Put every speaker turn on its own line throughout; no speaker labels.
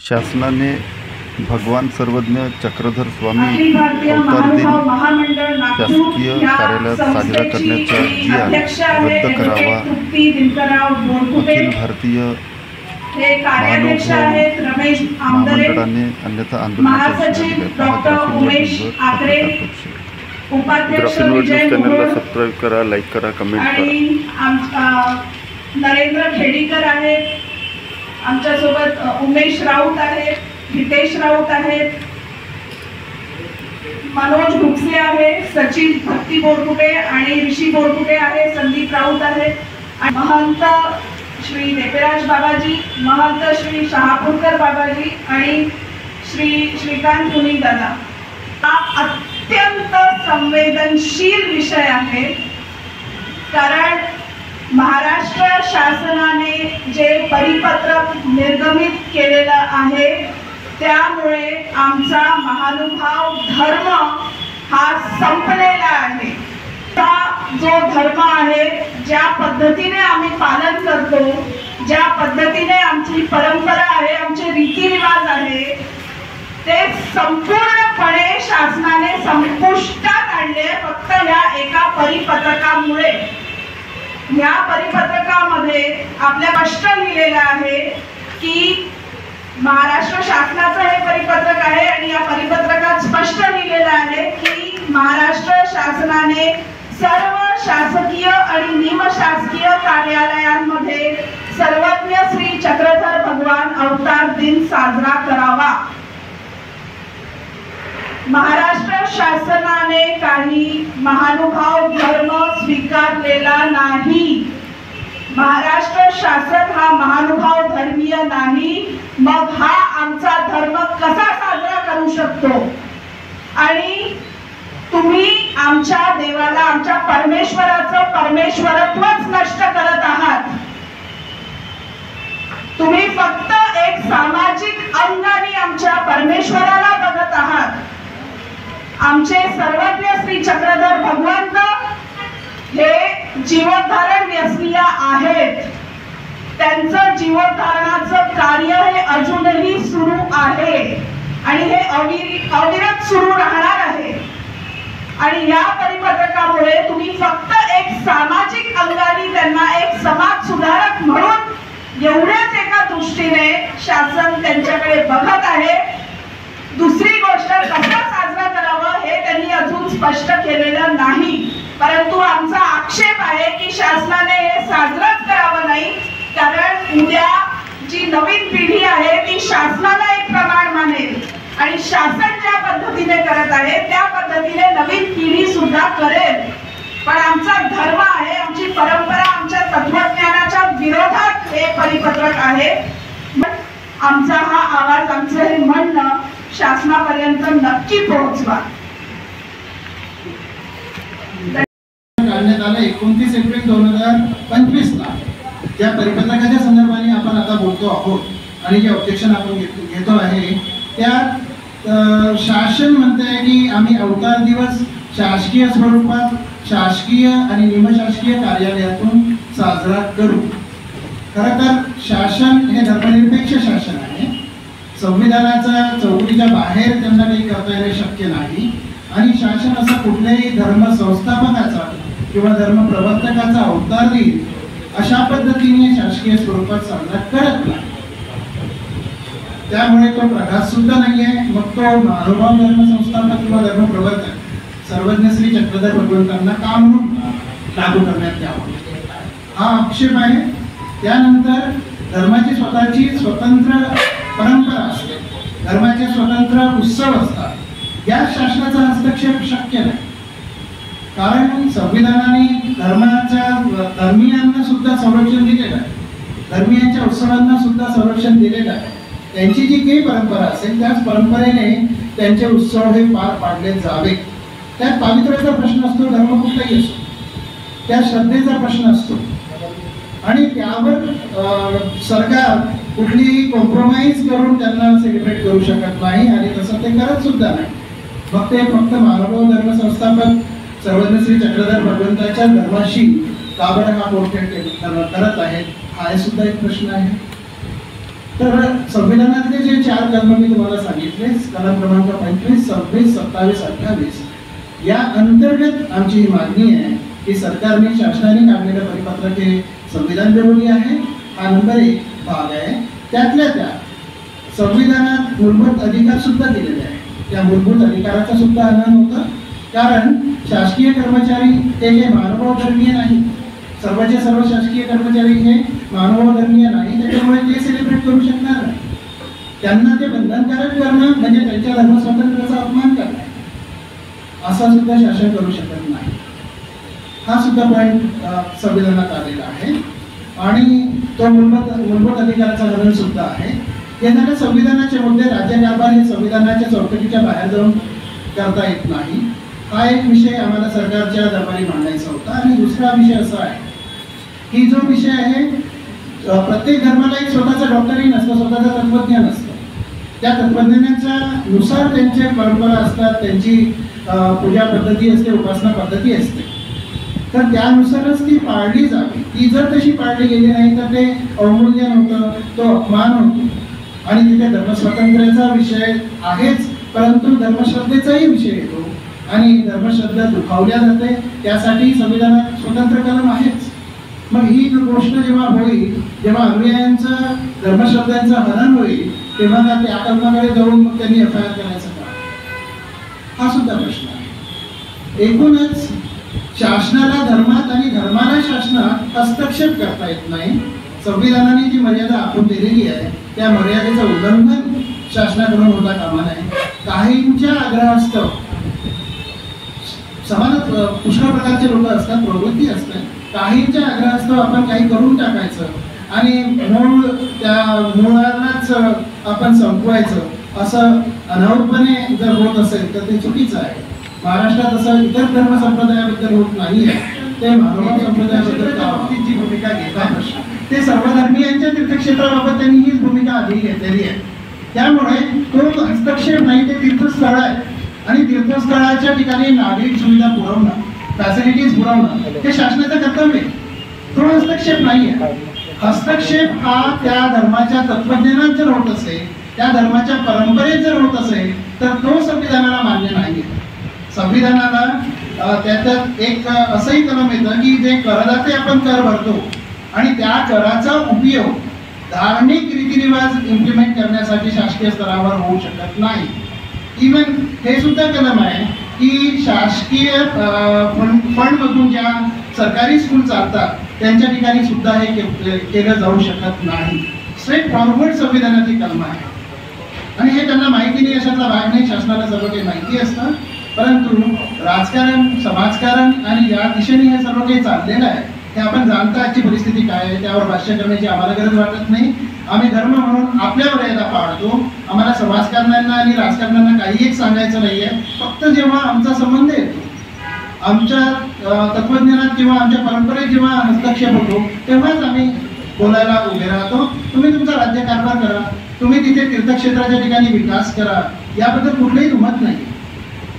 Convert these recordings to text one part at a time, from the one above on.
शासनाने भगवान सर्वज्ञ चक्रधर स्वामी अवतार दिन शासकीय कार्यालयात साजरा करण्याचा जी रद्द करावा अखिल भारतीय महामंडळाने अन्यथा ग्राफिन चॅनलला सबस्क्राईब करा, लाईक करा, कमेंट करा।
नरेंद्र खेडीकर आहेत, आमच्यासोबत उमेश राऊत आहेत, हितेश राऊत आहेत, मनोज भुक्से आहे, सचिन भक्ती बोरकुटे आणि ऋषी बोरकुटे आहे, संदीप राऊत आहेत, महंत श्री देपेराज बाबाजी, महंत श्री शहापूरकर बाबाजी आणि श्रीकांत पुनी दादा। हा अत्यंत संवेदनशील विषय आहे, कारण महाराष्ट्र शासनाने जे परिपत्रक निर्गमित केलेलं आहे त्यामुळे आमचा महानुभाव धर्म हा संपलेला आहे। जो धर्म आहे, ज्या पद्धतीने आम्ही पालन करतो, ज्या पद्धतीने आमची परंपरा आहे, आमचे रीतिरिवाज आहे, ते संपूर्णपणे शासनाने संपुष्टात आणले फक्त या एका परिपत्रकामुळे। या परिपत्रकामध्ये आपल्या स्पष्ट लिहिलेलं आहे की महाराष्ट्र शासनाचं हे परिपत्रक आहे आणि या परिपत्रकात स्पष्ट लिहिलेलं आहे की महाराष्ट्र शासनाने सर्व शासकीय आणि निमशासकीय कार्यालयांमध्ये सर्वज्ञ श्री चक्रधर भगवान अवतार दिन साजरा करावा। महाराष्ट्र शासनाने काही महानुभाव धर्म स्वीकारलेला नाही। महाराष्ट्र शासन हा महानुभाव धर्मीय नाही, मग हा आमचा धर्म कसा साजरा करू शकतो? आणि तुम्ही आमच्या देवाला, आमच्या परमेश्वराचं परमेश्वरत्वच नष्ट करत आहात। तुम्ही फक्त एक सामाजिक अंगाने आमच्या परमेश्वराला बघत आहात। आमचे सर्वज्ञ श्री चक्रधर भगवंत हे जीवोद्धारण व्यसनीय आहेत, त्यांचं जीवोद्धारणाचं कार्य हे अजूनही सुरू आहे आणि हे अविरत सुरू राहणार आहे। आणि या परिपत्रकामुळे तुम्ही फक्त एक सामाजिक अंगाने त्यांना एक समाज सुधारक म्हणून एवढ्याच एका दृष्टीने शासन त्यांच्याकडे बघत आहे। दुसरी गोष्ट, कसा साजरा करावं हे त्यांनी अजून स्पष्ट केलेलं नाही, परंतु आमचा आक्षेप आहे की शासनाने हे साजराच करावं नाही, कारण उद्या जी नवीन पिढी आहे ती शासनाला एक प्रमाण मानेल आणि शासन ज्या पद्धतीने करत आहे त्या पद्धतीने नवीन पिढी सुद्धा करेल। पण आमचा धर्म आहे, आमची परंपरा, आमच्या तत्वज्ञानाच्या विरोधात हे परिपत्रक आहे। आमचा हा आवाज, आमचं हे म्हणणं शासनापर्यंत नक्की पोहोचवा।
काढण्यात आलं 29 एप्रिल 2025 ला ज्या परिपत्रकाच्या संदर्भाने आपण आता बोलतो आहोत आणि जे ऑब्जेक्शन आपण घेतो आहे त्यात शासन म्हणते की आम्ही अवतार दिवस शासकीय स्वरूपात शासकीय आणि निमशासकीय कार्यालयातून साजरा करू। खरं तर शासन हे धर्मनिरपेक्ष शासन आहे, संविधानाच्या चौकटीच्या बाहेर त्यांना काही करता येणे शक्य नाही आणि शासन असं कुठल्याही धर्म संस्थापकाचा किंवा धर्म प्रवर्तकाचा अवतार देईल अशा पद्धतीने शासकीय स्वरूपात साजरा करत नाही। त्यामुळे तो प्रघात सुद्धा नाही आहे। मग तो महानुभाव धर्म संस्थापक किंवा धर्म प्रवर्तक सर्वज्ञ श्री चक्रधर भगवंतांना का म्हणून लागू करण्यात यावं, हा आक्षेप आहे। त्यानंतर धर्माची स्वतःची स्वतंत्र परंपरा असते, धर्माचे स्वतंत्र उत्सव असतात, या शासनाचा हस्तक्षेप शक्य नाही, कारण संविधानाने धर्मीयांना सुद्धा संरक्षण दिलेलं आहे, धर्मीयांच्या उत्सवांना सुद्धा संरक्षण दिलेलं आहे। त्यांची जी काही परंपरा असेल त्याच परंपरेने त्यांचे उत्सव हे पार पाडले जावे। त्यात पावित्र्याचा प्रश्न असतो, धर्म कुठलाही असतो, त्या श्रद्धेचा प्रश्न असतो आणि त्यावर सरकार कुठलीही कॉम्प्रोमाइज करून त्यांना सेलिब्रेट करू शकत नाही आणि तसं ते करत सुद्धा नाही। मग ते फक्त महानुभाव धर्म संस्थापक सर्वज्ञ श्री चक्रधर भगवंताच्या धर्माशी का बरं हा बोलखेड करत आहेत, हा सुद्धा एक प्रश्न आहे। तर संविधानातले जे 4 कलम मी तुम्हाला सांगितले, कलम क्रमांक 25, 26, 27, 28 या अंतर्गत आमची ही मागणी आहे की सरकारने शासनाने काढलेलं परिपत्रक हे संविधान विरोधी आहे. हा नंबर 1 भाग आहे. त्यातल्या त्यात संविधानात मूलभूत अधिकार सुद्धा दिलेले आहे. त्या मूलभूत अधिकाराचा सुद्धा हनन होतं, कारण शासकीय कर्मचारी हे मानवभाव धर्मीय नाही. सर्वचे सर्व शासकीय कर्मचारी हे मानवभाव धर्मीय नाही, त्याच्यामुळे ते सेलिब्रेट करू शकणार नाही. त्यांना ते बंधनकारक करणं म्हणजे त्यांच्या धर्मस्वातंत्र्याचा अपमान करणं असं सुद्धा शासन करू शकत नाही. हा सुद्धा पॉईंट संविधानात आलेला आहे आणि तो मूलभूत अधिकाराचा हनन सुद्धा आहे. हे झालं संविधानाचे मुद्दे. राज्यकारभार हे संविधानाच्या चौकटीच्या बाहेर जाऊन करता येत नाही. हा एक विषय आम्हाला सरकारच्या दरबारी मांडायचा होता. आणि दुसरा विषय असा आहे की जो विषय आहे, प्रत्येक धर्माला एक स्वतःचा डॉक्टरही नसतं, स्वतःचं तत्वज्ञान असतं. त्या तत्वज्ञानाच्या नुसार त्यांच्या परंपरा असतात, त्यांची पूजा पद्धती असते, उपासना पद्धती असते. तर त्यानुसारच ती पाळली जावी. ती जर तशी पाळली गेली नाही तर ते अवमूल्यन होतं, तो अपमान होतो. आणि तिथे धर्मस्वातंत्र्याचा विषय आहेच, परंतु धर्मश्रद्धेचाही विषय येतो आणि धर्मश्रद्धा दुखावल्या जाते. त्यासाठी संविधानात स्वतंत्र कलम आहेच. मग ही गोष्ट जेव्हा होईल, जेव्हा अनुयायांचं धर्मश्रद्धांचं हनन होईल, तेव्हा त्या कलमाकडे जाऊन मग त्यांनी FIR करायचं का? हा सुद्धा प्रश्न आहे. एकूणच शासनाला धर्मात आणि धर्माला शासनात हस्तक्षेप करता येत नाही. संविधानाने जी मर्यादा आखून दिलेली आहे त्या मर्यादेचं उल्लंघन शासनाकडून होता कामा नये. काहींच्या आग्रहास्तव, समाजात पुष्कळ प्रकारचे लोक असतात, प्रवृत्ती असते, काहींच्या आग्रहास्तव आपण काही करून टाकायचं आणि त्या मुळालाच आपण संपवायचं असं अनावरपणे जर होत असेल तर ते चुकीचं आहे. महाराष्ट्रात असं इतर धर्म संप्रदायाबद्दल होत नाही आहे. ते मानव संप्रदायाबद्दल जी भूमिका घेतात ते सर्वधर्मीयांच्या तीर्थक्षेत्राबाबत त्यांनी हीच भूमिका आधी घेतलेली आहे. त्यामुळे तो हस्तक्षेप नाही, ते तीर्थस्थळ आहे आणि तीर्थस्थळाच्या ठिकाणी नागरिक सुविधा पुरवणं, फॅसिलिटीज पुरवणं हे शासनाचं कर्तव्य आहे. तो हस्तक्षेप नाही आहे. हस्तक्षेप हा त्या धर्माच्या तत्वज्ञानात जर होत असेल, त्या धर्माच्या परंपरेत जर होत असेल तर तो संविधानाला मान्य नाही. संविधानाला त्याच्यात एक असंही कलम येतं की जे करदाते आपण कर भरतो आणि त्या कराचा उपयोग धार्मिक रीतिरिवाज इम्प्लिमेंट करण्यासाठी शासकीय स्तरावर होऊ शकत नाही. इवन हे सुद्धा कलम आहे की शासकीय फंडमधून ज्या सरकारी स्कूल चालतात त्यांच्या ठिकाणी सुद्धा हे केलं जाऊ शकत नाही. स्ट्रेट फॉरवर्ड संविधानाची कलम आहे आणि हे त्यांना माहिती नाही अशातला भाग नाही. शासनाला सर्व काही माहिती असतं, परंतु राजकारण, समाजकारण आणि या दिशेने हे सर्व काही चाललेलं आहे. हे आपण जाणता आजची परिस्थिती काय आहे, त्यावर भाष्य करण्याची आम्हाला गरज वाटत नाही. आम्ही धर्म म्हणून आपल्या मर्यादा पाळतो. आम्हाला समाजकारणांना आणि राजकारण्यांना काही एक सांगायचं नाहीये. फक्त जेव्हा आमचा संबंध येतो, आमच्या तत्वज्ञानात किंवा आमच्या परंपरेत जेव्हा हस्तक्षेप होतो, तेव्हाच आम्ही बोलायला उभे राहतो. तुम्ही तुमचा राज्यकारभार करा, तुम्ही तिथे तीर्थक्षेत्राच्या ठिकाणी विकास करा, याबद्दल कुठलंही दुमत नाही.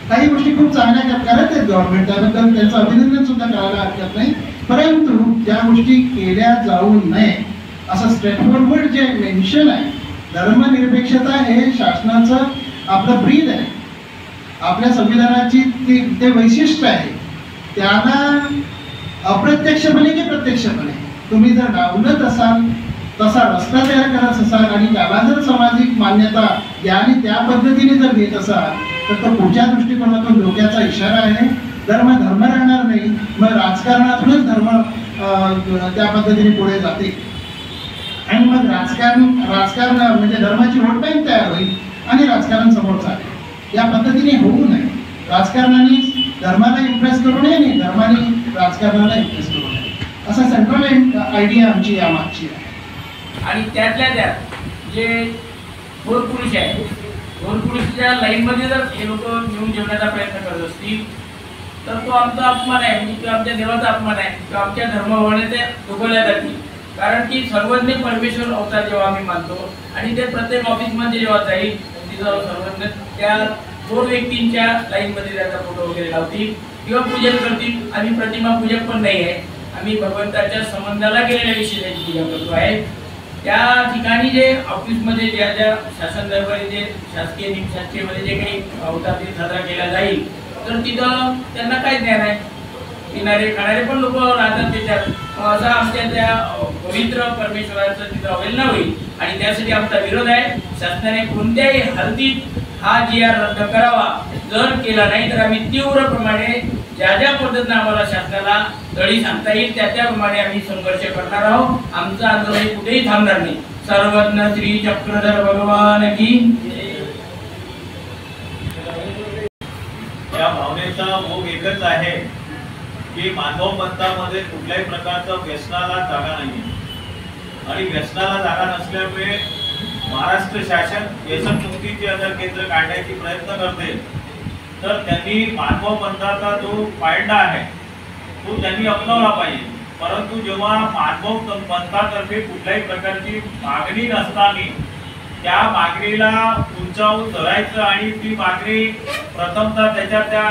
काही गोष्टी खूप चांगल्या करत आहेत गव्हर्नमेंट, त्याबद्दल त्यांचं अभिनंदन सुद्धा करायला हरकत नाही. परंतु ज्या गोष्टी केल्या जाऊ नये असं स्ट्रेटफॉरवर्ड जे मेन्शन आहे, धर्मनिरपेक्षता हे शासनाचं आपलं ब्रीद आहे, आपल्या संविधानाची ते वैशिष्ट्य आहे. त्याला अप्रत्यक्षपणे की प्रत्यक्षपणे तुम्ही जर डावलत असाल, तसा रस्ता तयार करत असाल आणि त्याला जर सामाजिक मान्यता या आणि त्या पद्धतीने जर घेत असाल तर तो पुढच्या दृष्टिकोनातून धोक्याचा इशारा आहे. धर्म राहणार नाही, मग राजकारणातूनच धर्म त्या पद्धतीने पुढे जाते आणि मग राजकारण म्हणजे धर्माची वोट बँक तयार होईल आणि राजकारण समोर चालेल. या पद्धतीने होऊ नये. राजकारणाने धर्माला इम्प्रेस करू नये आणि धर्माने राजकारणाला इम्प्रेस करू नये, असा सेंट्रल आयडिया आमची यामागची आहे.
आणि त्यातल्या त्यात जे थोर पुरुष आहे, थोर पुरुषच्या लाईनमध्ये जर हे लोक घेऊन जेवण्याचा प्रयत्न करत असतील तर तो आमचा अपमान आहे, म्हणजे तो आमच्या देवाचा अपमान आहे, तो आमच्या धर्मभावने ते दुखवल्या जातील. कारण की सर्वज्ञ परमेश्वर अवतार जेव्हा आम्ही मानतो आणि ते प्रत्येक ऑफिसमध्ये जेव्हा जाईल तिथं सर्वज्ञ त्या थोर व्यक्तींच्या लाईनमध्ये त्याचा फोटो वगैरे लावतील किंवा पूजन करतील. आम्ही प्रतिमा पूजक पण नाही आहे, आम्ही भगवंताच्या संबंधाला गेलेल्या विषयी पूजा करतो आहे. त्या ठिकाणी जे ऑफिसमध्ये ज्या ज्या शासन दरबारी जे शासकीय निमशासकीयमध्ये जे काही अवतार दिन साजरा केला जाईल तर तिथं त्यांना काहीच ज्ञान आहे. पिणारे खाणारे पण लोक राहतात त्याच्यात. असं आमच्या त्या पवित्र परमेश्वराचं तिथं अवहेलना होईल आणि त्यासाठी आमचा विरोध आहे. शासनाने कोणत्याही हालतीत हा GR रद्द करावा. जर केला नाही तर आम्ही तीव्र प्रमाणे ज्या ज्या पद्धतीने आम्हाला शासनाला तळी सांगता येईल त्याप्रमाणे आम्ही संघर्ष करणार आहोत. आमचं आंदोलन कुठेही थांबणार नाही. सर्वज्ञ श्री चक्रधर भगवान की.
या भावनेचा भोग एकच आहे की मानव पंथामध्ये कुठल्याही प्रकारचं व्यसनाला जागा नाही आणि व्यसनाला जागा नसल्यामुळे महाराष्ट्र शासन व्यसनमुक्तीचे जर केंद्र काढण्याची प्रयत्न करते तर त्यांनी मानव पंथाचा जो पायंडा आहे तो त्यांनी अपनावला पाहिजे. परंतु जेव्हा मानव पंथातर्फे कुठल्याही प्रकारची मागणी नसताना त्या मागणीला उंचावून धरायचं आणि ती मागणी प्रथमतः त्या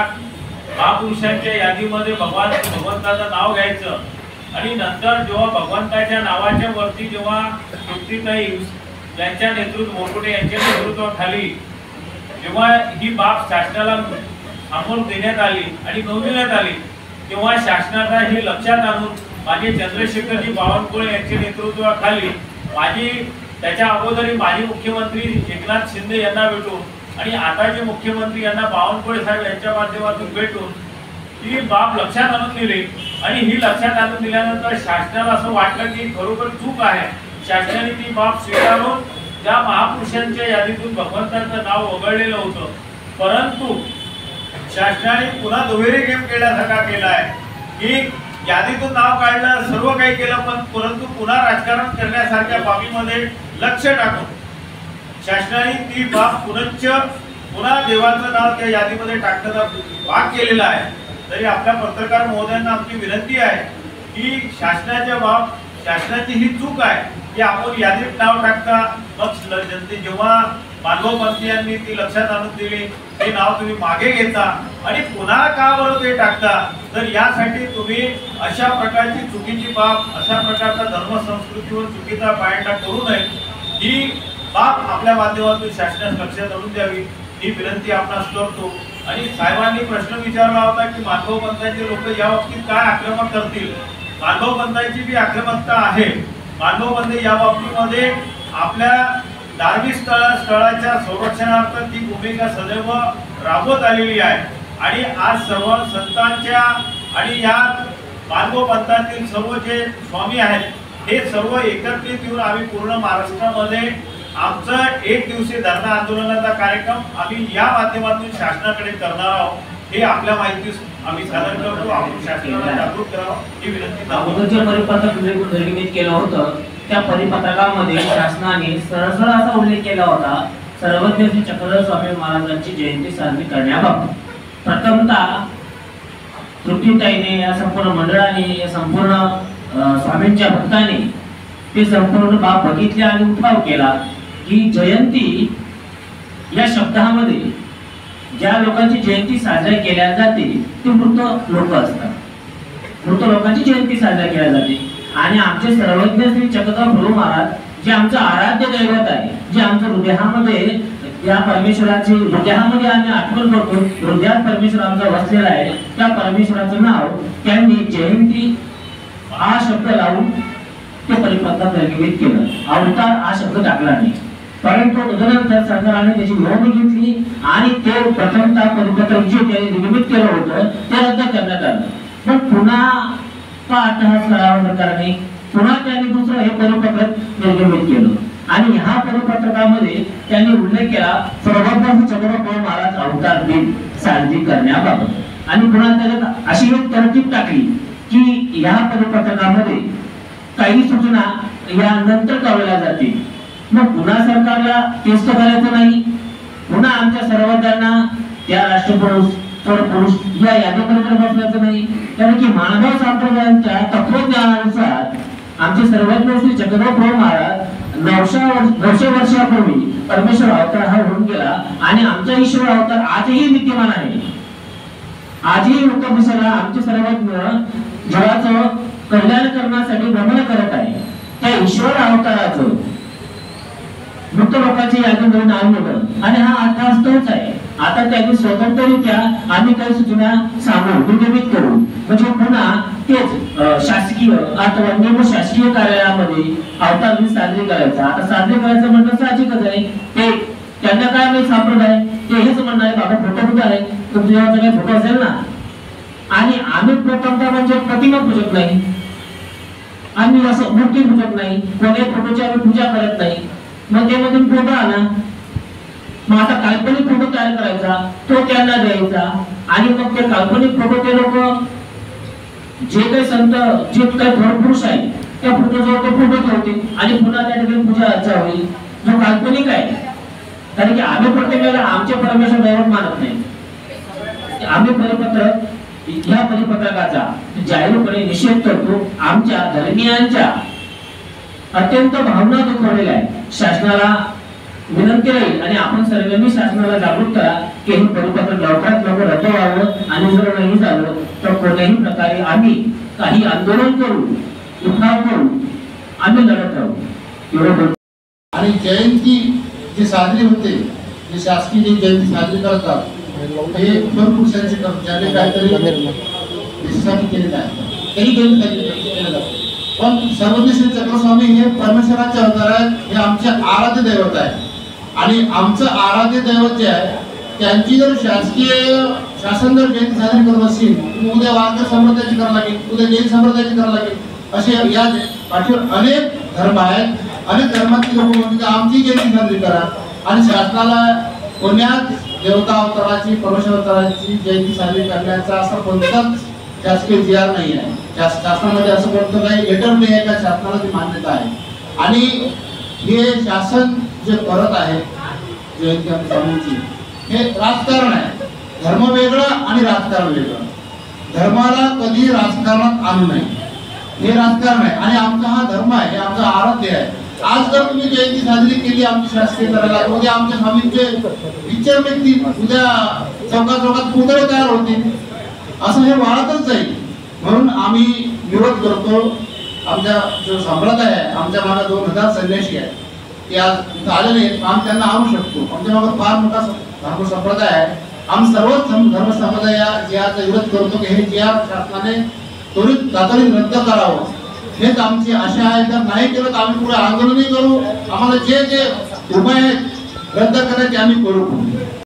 महापुरुषांच्या यादीमध्ये भगवंताचं नाव घ्यायचं आणि नंतर जेव्हा भगवंताच्या नावाच्या वरती जेव्हा तृप्तीताई यांच्या मोरकुटे यांच्या नेतृत्वाखाली जेव्हा ही बाब शासनाला समोर देण्यात आली आणि नोंदवण्यात आली तेव्हा शासनाला हे लक्षात आणून माझे चंद्रशेखरजी बावनकुळे यांच्या नेतृत्वाखाली त्याच्या अगोदरी माजी मुख्यमंत्री एकनाथ शिंदे यांना भेटून आणि आताचे मुख्यमंत्री यांना बावनकुळे साहेब यांच्या माध्यमातून भेटून ही बाब लक्षात आणून दिली आणि ही लक्षात आणून दिल्यानंतर शासनाला असं वाटलं की खरोखर चूक आहे. शासनाने ती बाब स्वीकारून त्या महापुरुषांच्या यादीतून भगवंताचं नाव वगळलेलं होतं. परंतु शासनाने पुन्हा दुहेरी गेम केल्यासारखा केला आहे की यादीतून नाव काढलं सर्व काही केलं परंतु पुन्हा राजकारण करण्यासारख्या बाबीमध्ये लक्ष टाकून शासनाने ती बाब पुन्हा देवाचं नाव त्या यादीमध्ये टाकण्याचा भाग केलेला आहे. तरी आपल्या पत्रकार महोदयांना आमची विनंती आहे की शासनाची ही चूक आहे की आपण यादीत नाव टाकता मग जनते जेव्हा मानवपंथीयांनी ती लक्षात आणून दिली ते नाव तुम्ही मागे घेता आणि पुन्हा का बरं ते टाकता. तर यासाठी तुम्ही अशा प्रकारची चुकीची बाब अशा प्रकारचा धर्मसंस्कृतीवर चुकीचा पायंडा करू नये. ही बाब आपल्या माध्यमातून शासनास लक्षात आणून द्यावी ही विनंती आपणास करतो. आणि साहेबांनी प्रश्न विचारला होता की मानव पंथाचे लोक या बाबतीत काय आक्रमक करतील. मानव पंथाची जी आक्रमकता आहे मानव पंथ या बाबतीमध्ये आपल्या धार्मिक स्थळाच्या संरक्षणार्थ ती भूमिका सदैव राबवत आलेली आहे. आणि आज सर्व संतांच्या आणि या मानव पंथातील सर्व जे स्वामी आहेत हे सर्व एकत्रित येऊन आम्ही पूर्ण महाराष्ट्रामध्ये आमचं एक दिवसीय धरणा आंदोलनाचा कार्यक्रम आम्ही या माध्यमातून शासनाकडे करणार आहोत. हे आपल्या माहितीस आम्ही सादर करतो. आपण शासनाला जागरूक करावं ही विनंती.
अगोदर जे परिपत्रक निर्मित केलं होतं त्या परिपत्रकामध्ये शासनाने सरळ असा उल्लेख केला होता सर्वज्ञ श्री चक्रधर स्वामी महाराजांची जयंती साजरी करण्याबाबत. प्रथमतः तृप्तीताईने या संपूर्ण मंडळाने या संपूर्ण स्वामींच्या भक्तांनी ते संपूर्ण बाब बघितले आणि उठाव केला की जयंती या शब्दामध्ये ज्या लोकांची जयंती साजरी केल्या जाते ते मृत लोक असतात. मृत लोकांची जयंती साजरी केल्या जाते आणि आमचे सर्वज्ञ श्री चक्रधर प्रभू महाराज जे आमचं आराध्य दैवत आहे जे आमच्या हृदयामध्ये या परमेश्वराची हृदयामध्ये आम्ही आठवण करतो. हृदयात परमेश्वर आमचा वसलेला आहे. त्या परमेश्वराचं नाव त्यांनी जयंती हा शब्द लावून ते परिपत्रक निर्मित केलं. अवतार हा शब्द टाकला नाही. परंतु तदनंतर सरकारने त्याची नोंद घेतली आणि ते प्रथमतः परिपत्रक जे त्यांनी निर्मित केलं होतं ते रद्द करण्यात आलं. पण पुन्हा का अट्टहास करावा सरकारने पुन्हा त्यांनी दुसरं हे परिपत्रक निर्मित केलं आणि ह्या परिपत्रकामध्ये त्यांनी उल्लेख केला सर्वज्ञ चक्रधर महाराज अवतार दिन साजरी करण्याबाबत. आणि पुन्हा त्याच्यात अशी एक तरतूद टाकली की ह्या परिपत्रकामध्ये काही सूचना या नंतर कळवल्या जातील. मग पुन्हा सरकारला तेच करायचं नाही. पुन्हा आमच्या सर्वज्ञांना त्या राष्ट्रपुरुष पुरुष या यादीपर्यंत बसल्याचं नाही. कारण की मानव संप्रदायांच्या तत्वज्ञानानुसार आमचे सर्वज्ञ श्री चक्रधर प्रभू महाराज 900 वर्षापूर्वी परमेश्वर अवतार हा होऊन गेला आणि आमचा ईश्वर अवतार आजही विद्यमान आहे. आजही उत्तम दिशेला आमचे सर्वज्ञ जगाचं कल्याण करण्यासाठी भ्रमण करत आहे. त्या ईश्वर अवताराचं मृत लोकांची यादीमध्ये नाव निघालं आणि हा अर्थास तोच आहे. आता त्यांनी स्वतंत्ररित्या आम्ही काही सूचना सांगू निर्गमित करू म्हणजे पुन्हा तेच शासकीय अथवा निमशासकीय कार्यालयामध्ये अवतार दिन साजरी करायचा. आता साजरी करायचं म्हणणं साहजिकच आहे. ते त्यांना काय नाही संप्रदाय ते हेच म्हणणं आहे बाबा फोटो कुठं आहे तुमच्या काही फोटो असेल ना. आणि आम्ही प्रथमतः म्हणजे प्रतिमा पूजत नाही, आम्ही असं मूर्ती पूजत नाही, कोणत्याही फोटोची आम्ही पूजा करत नाही. मग ते मधून फोटो आला मग आता काल्पनिक फोटो तयार करायचा तो त्यांना द्यायचा आणि मग ते काल्पनिक फोटो ते लोक जे काही संत जे काही धर्मपुरुष आहे त्या फोटोजवळ ते फोटो ठेवतील आणि पुन्हा त्या ठिकाणी पूजा अर्चा होईल जो काल्पनिक आहे. कारण की आम्ही प्रत्येकाला आमचे परमेश्वर दैवत मानत नाही. आम्ही परिपत्रक या परिपत्रकाचा जाहीरपणे निषेध करतो. आमच्या धर्मीयांच्या अत्यंत भावना दुखवलेल्या आहे. शासनाला विनंती राहील आणि आपण सर्वांनी शासनाला जागरूक करा की हे परिपत्रक लवकरात लवकर रद्द व्हावं आणि जर नाही झालं तर कोणत्याही प्रकारे आम्ही काही आंदोलन करू उठाव करू आम्ही लढत राहू एवढं.
आणि जयंती जी साजरी होते जी शासकीय जी जयंती साजरी करतात हे पुरुषांचे ज्याने काहीतरी देशासाठी केलेलं आहे त्यांनी जयंती साजरी केलं जातं. पण सर्वज्ञ श्री चक्रस्वामी हे परमेश्वराचे अवतार आहेत. हे आमचे आराध्य दैवत आहे आणि आमचं आराध्य दैवत जे आहे त्यांची जर शासकीय शासन जर जयंती साजरी करत असेल उद्या वारकरी संप्रदायाची करावं लागेल, उद्या जैन संप्रदायाची करावं लागेल. असे या पाठीवर अनेक धर्म आहेत. अनेक धर्मातली लोक म्हणतात आमची जयंती साजरी करा आणि शासनाला कोण्याच देवता अवताराची परमेश्वर अवताराची जयंती साजरी करण्याचा असं कोणताच शासकीय जी आर नाही आहे. शासनामध्ये असं कोणतं काही लेटर नाही आहे का शासनाला ती मान्यता आहे. आणि हे शासन जे करत आहे जयंती स्वामींची हे राजकारण आहे. धर्म वेगळं आणि राजकारण वेगळं. धर्माला कधी राजकारणात आणू नये हे राजकारण आहे आणि आमचा हा धर्म आहे हे आमचा आराध्य आहे. आज जर तुम्ही जयंती साजरी केली आमची शासकीय करायला उद्या आमच्या स्वामींचे विचार निघतील, उद्या चौकात पुतळे तयार होतील, असं हे वाढतच जाईल. म्हणून आम्ही विरोध करतो. आमच्या जो संप्रदाय आहे आमच्या मागे 2000 संन्यासी आहेत ते आज इथं आले नाहीत. आम्ही त्यांना आणू शकतो. आमच्या मागे फार मोठा धर्म संप्रदाय आहे. आम्ही सर्वच धर्म संप्रदाय या विरोध करतो की हे जी आर शासनाने त्वरित तातडीने रद्द करावं हेच आमची आशा आहे. जर नाही केलं तर आम्ही पुढे आंदोलनही करू. आम्हाला जे जे उपाय आहेत रद्द करायचे आम्ही करू.